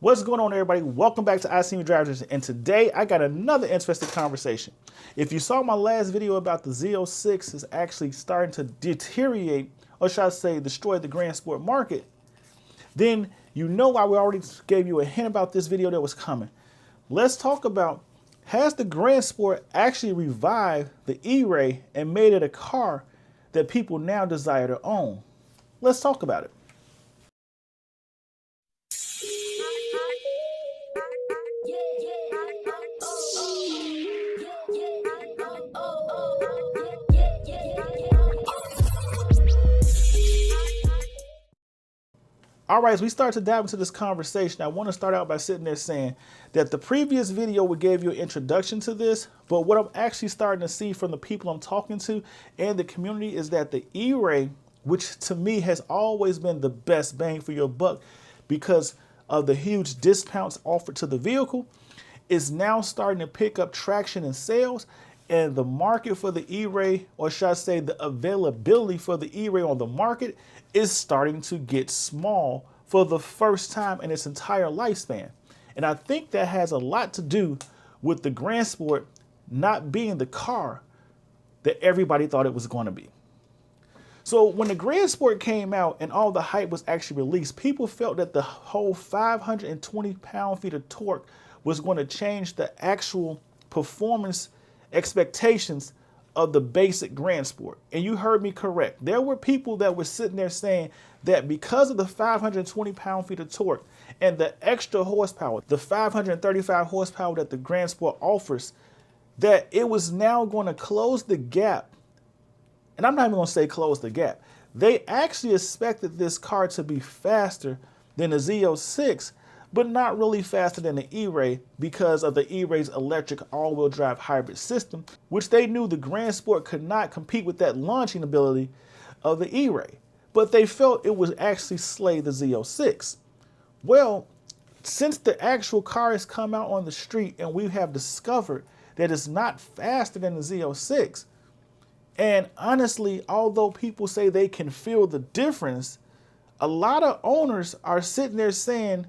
What's going on, everybody? Welcome back to ICNV Drivers, and today I got another interesting conversation. If you saw my last video about the Z06 is actually starting to deteriorate, or should I say destroy the grand sport market, then you know why we already gave you a hint about this video that was coming. Let's talk about, has the grand sport actually revived the E-Ray and made it a car that people now desire to own? Let's talk about it. All right, as we start to dive into this conversation, I want to start out by sitting there saying that the previous video would give you an introduction to this, but what I'm actually starting to see from the people I'm talking to and the community is that the E-Ray, which to me has always been the best bang for your buck because of the huge discounts offered to the vehicle, is now starting to pick up traction in sales, and the market for the E-Ray, or should I say the availability for the E-Ray on the market, is starting to get small for the first time in its entire lifespan. And I think that has a lot to do with the Grand Sport not being the car that everybody thought it was going to be. So when the Grand Sport came out and all the hype was actually released, people felt that the whole 520 pound-feet of torque was going to change the actual performance expectations of the basic Grand Sport. And you heard me correct. There were people that were sitting there saying that because of the 520 pound-feet of torque and the extra horsepower, the 535 horsepower that the Grand Sport offers, that it was now going to close the gap. And I'm not even going to say close the gap. They actually expected this car to be faster than the Z06, but not really faster than the E-Ray because of the E-Ray's electric all-wheel drive hybrid system, which they knew the Grand Sport could not compete with that launching ability of the E-Ray. But they felt it would actually slay the Z06. Well, since the actual car has come out on the street and we have discovered that it's not faster than the Z06, and honestly, although people say they can feel the difference, a lot of owners are sitting there saying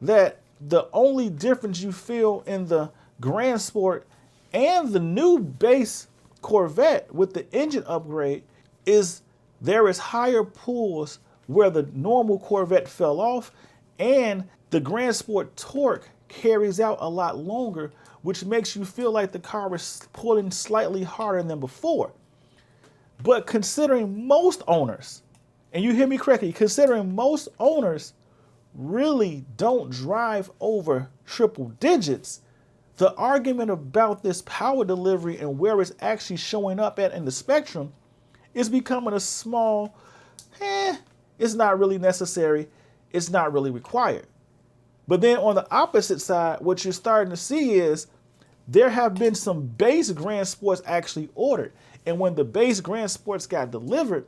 that the only difference you feel in the Grand Sport and the new base Corvette with the engine upgrade is there is higher pulls where the normal Corvette fell off, and the Grand Sport torque carries out a lot longer, which makes you feel like the car is pulling slightly harder than before. But considering most owners, and you hear me correctly, considering most owners really don't drive over triple digits, the argument about this power delivery and where it's actually showing up at in the spectrum is becoming a small, it's not really necessary, it's not really required. But then on the opposite side, what you're starting to see is there have been some base Grand Sports actually ordered. And when the base Grand Sports got delivered,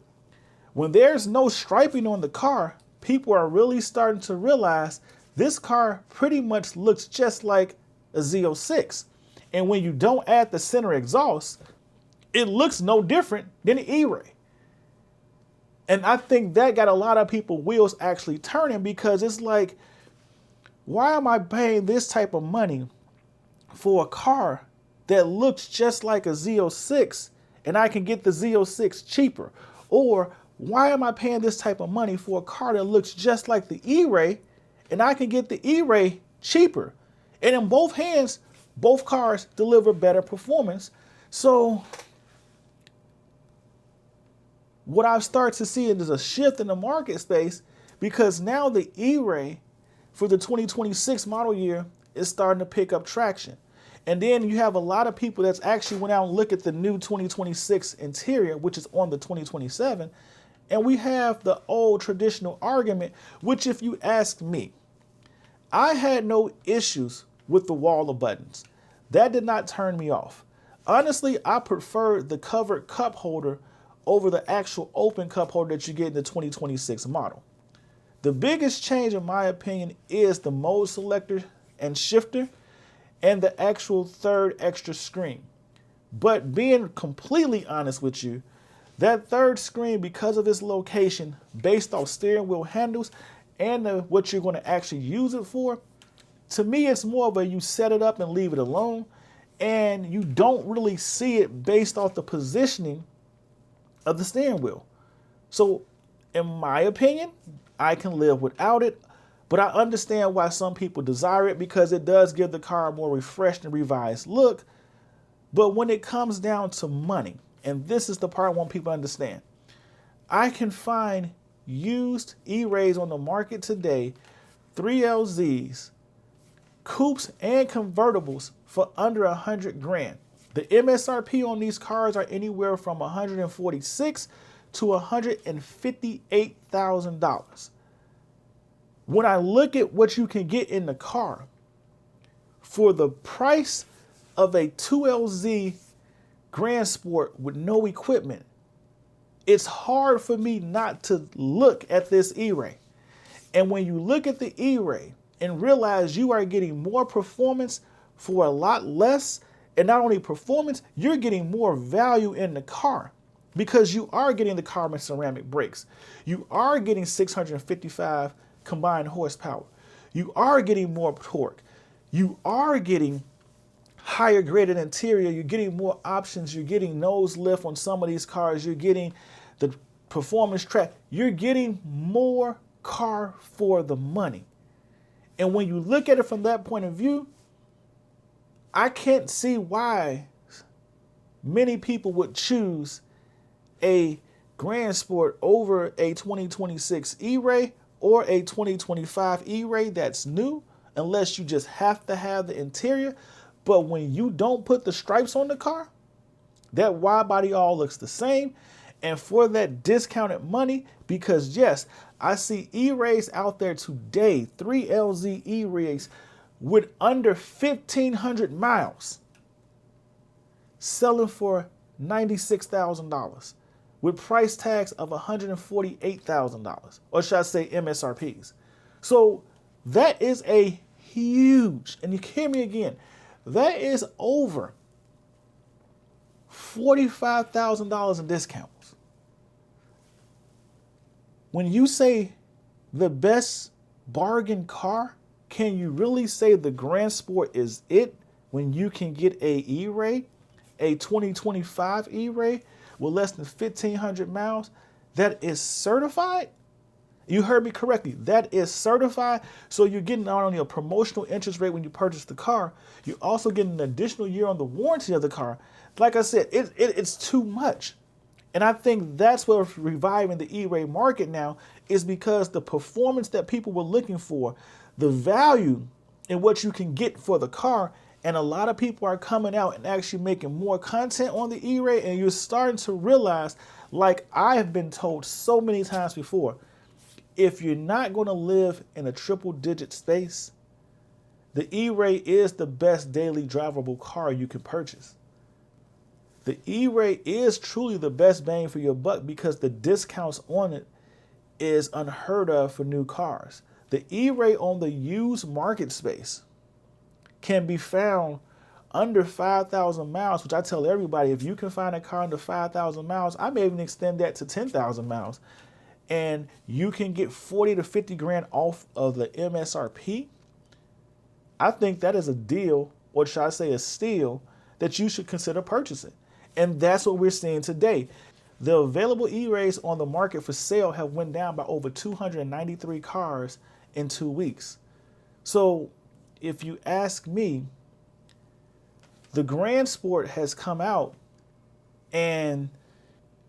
when there's no striping on the car, people are really starting to realize this car pretty much looks just like a Z06. And when you don't add the center exhaust, it looks no different than an E-Ray. And I think that got a lot of people wheels actually turning, because it's like, why am I paying this type of money for a car that looks just like a Z06 and I can get the Z06 cheaper? Or why am I paying this type of money for a car that looks just like the E-Ray and I can get the E-Ray cheaper? And in both hands, both cars deliver better performance. So what I've started to see is a shift in the market space, because now the E-Ray for the 2026 model year is starting to pick up traction. And then you have a lot of people that's actually went out and look at the new 2026 interior, which is on the 2027. And we have the old traditional argument, which if you ask me, I had no issues with the wall of buttons. That did not turn me off. Honestly, I prefer the covered cup holder over the actual open cup holder that you get in the 2026 model. The biggest change, in my opinion, is the mode selector and shifter and the actual third extra screen. But being completely honest with you, that third screen, because of its location, based off steering wheel handles and what you're going to actually use it for, To me, it's more of a you set it up and leave it alone, and you don't really see it based off the positioning of the steering wheel. So in my opinion, I can live without it, but I understand why some people desire it because it does give the car a more refreshed and revised look. But when it comes down to money, and this is the part I want people to understand, I can find used E-Rays on the market today, 3LZs, coupes and convertibles for under 100 grand. The MSRP on these cars are anywhere from $146,000 to $158,000. When I look at what you can get in the car for the price of a 2LZ Grand Sport with no equipment, it's hard for me not to look at this E-Ray. And when you look at the E-Ray and realize you are getting more performance for a lot less, and not only performance, you're getting more value in the car because you are getting the carbon ceramic brakes. You are getting 655 combined horsepower. You are getting more torque. You are getting higher graded interior. You're getting more options. You're getting nose lift on some of these cars. You're getting the performance track. You're getting more car for the money. And when you look at it from that point of view, I can't see why many people would choose a Grand Sport over a 2026 E-Ray or a 2025 E-Ray that's new, unless you just have to have the interior. But when you don't put the stripes on the car, that wide body all looks the same. And for that discounted money, because yes, I see E-Rays out there today, 3LZ E-Rays with under 1,500 miles, selling for $96,000 with price tags of $148,000, or should I say MSRPs. So that is a huge, and you hear me again, that is over $45,000 in discounts. When you say the best bargain car, can you really say the Grand Sport is it when you can get a E-Ray, a 2025 E-Ray with less than 1,500 miles that is certified? You heard me correctly. That is certified. So you're getting not only a promotional interest rate when you purchase the car, you're also getting an additional year on the warranty of the car. Like I said, it's too much. And I think that's what's reviving the E-Ray market now, is because the performance that people were looking for, the value in what you can get for the car, and a lot of people are coming out and actually making more content on the E-Ray, and you're starting to realize, like I have been told so many times before, if you're not going to live in a triple digit space, the E-Ray is the best daily drivable car you can purchase. The E-Ray is truly the best bang for your buck because the discounts on it is unheard of for new cars. The E-Ray on the used market space can be found under 5,000 miles, which I tell everybody, if you can find a car under 5,000 miles, I may even extend that to 10,000 miles. And you can get 40 to 50 grand off of the MSRP. I think that is a deal, or should I say a steal, that you should consider purchasing. And that's what we're seeing today. The available E-Rays on the market for sale have went down by over 293 cars in 2 weeks. So if you ask me, the Grand Sport has come out and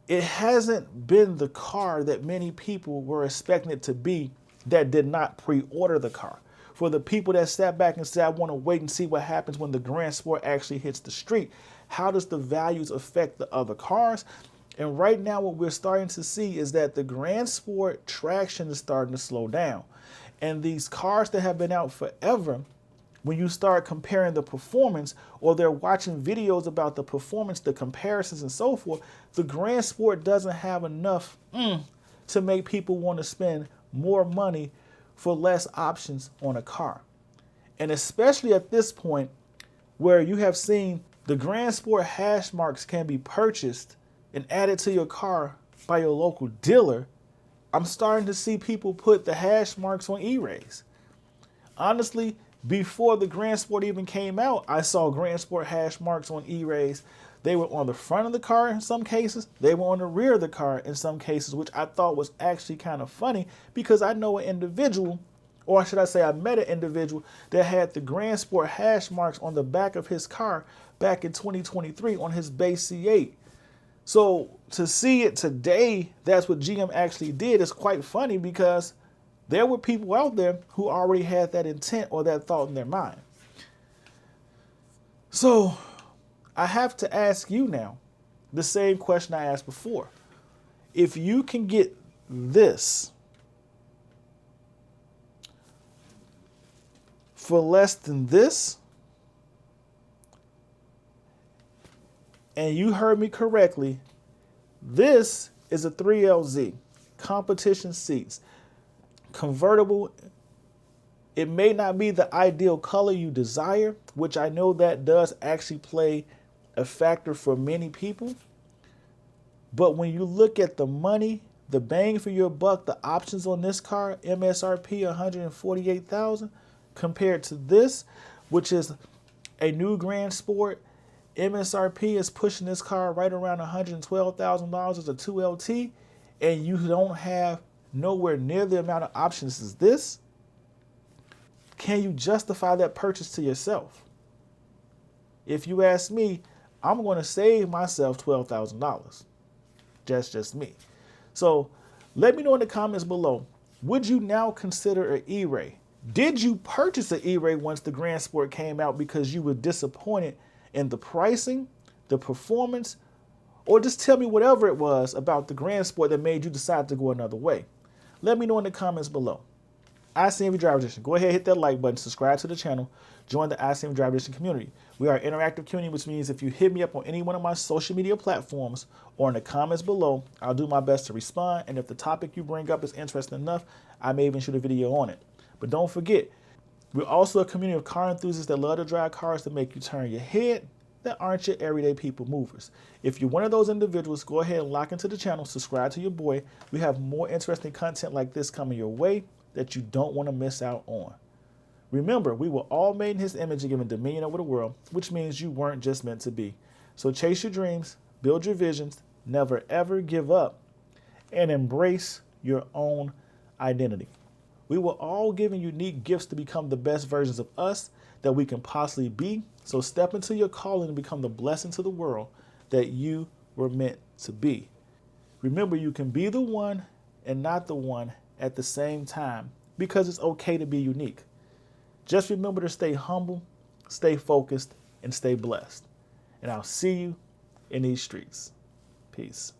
it hasn't been the car that many people were expecting it to be that did not pre-order the car. For the people that sat back and said, I want to wait and see what happens when the Grand Sport actually hits the street. How does the values affect the other cars? And right now what we're starting to see is that the Grand Sport traction is starting to slow down. And these cars that have been out forever, when you start comparing the performance, or they're watching videos about the performance, the comparisons and so forth, the Grand Sport doesn't have enough to make people want to spend more money for less options on a car. And especially at this point where you have seen the Grand Sport hash marks can be purchased and added to your car by your local dealer, I'm starting to see people put the hash marks on E-Rays. Honestly, Before the Grand Sport even came out, I saw Grand Sport hash marks on E-Rays. They were on the front of the car in some cases. They were on the rear of the car in some cases, which I thought was actually kind of funny because I know an individual, or should I say I met an individual that had the Grand Sport hash marks on the back of his car back in 2023 on his base C8. So to see it today, that's what GM actually did, is quite funny because there were people out there who already had that intent or that thought in their mind. So I have to ask you now the same question I asked before. If you can get this for less than this, and you heard me correctly, this is a 3LZ, competition seats, convertible. It may not be the ideal color you desire, which I know that does actually play a factor for many people. But when you look at the money, the bang for your buck, the options on this car, MSRP $148,000, compared to this, which is a new Grand Sport, MSRP is pushing this car right around $112,000 as a 2LT, and you don't have nowhere near the amount of options as this. Can you justify that purchase to yourself? If you ask me, I'm going to save myself $12,000. That's just me. So let me know in the comments below, would you now consider an E-Ray? Did you purchase an E-Ray once the Grand Sport came out because you were disappointed in the pricing, the performance, or just tell me whatever it was about the Grand Sport that made you decide to go another way? Let me know in the comments below. ICNV Driver Edition. Go ahead, hit that like button, subscribe to the channel, join the ICNV Driver Edition community. We are an interactive community, which means if you hit me up on any one of my social media platforms or in the comments below, I'll do my best to respond. And if the topic you bring up is interesting enough, I may even shoot a video on it. But don't forget, we're also a community of car enthusiasts that love to drive cars that make you turn your head, that aren't your everyday people movers. If you're one of those individuals, go ahead and lock into the channel, subscribe to your boy. We have more interesting content like this coming your way that you don't want to miss out on. Remember, we were all made in his image and given dominion over the world, which means you weren't just meant to be. So chase your dreams, build your visions, never ever give up, and embrace your own identity. We were all given unique gifts to become the best versions of us that we can possibly be. So step into your calling and become the blessing to the world that you were meant to be. Remember, you can be the one and not the one at the same time, because it's okay to be unique. Just remember to stay humble, stay focused, and stay blessed. And I'll see you in these streets. Peace.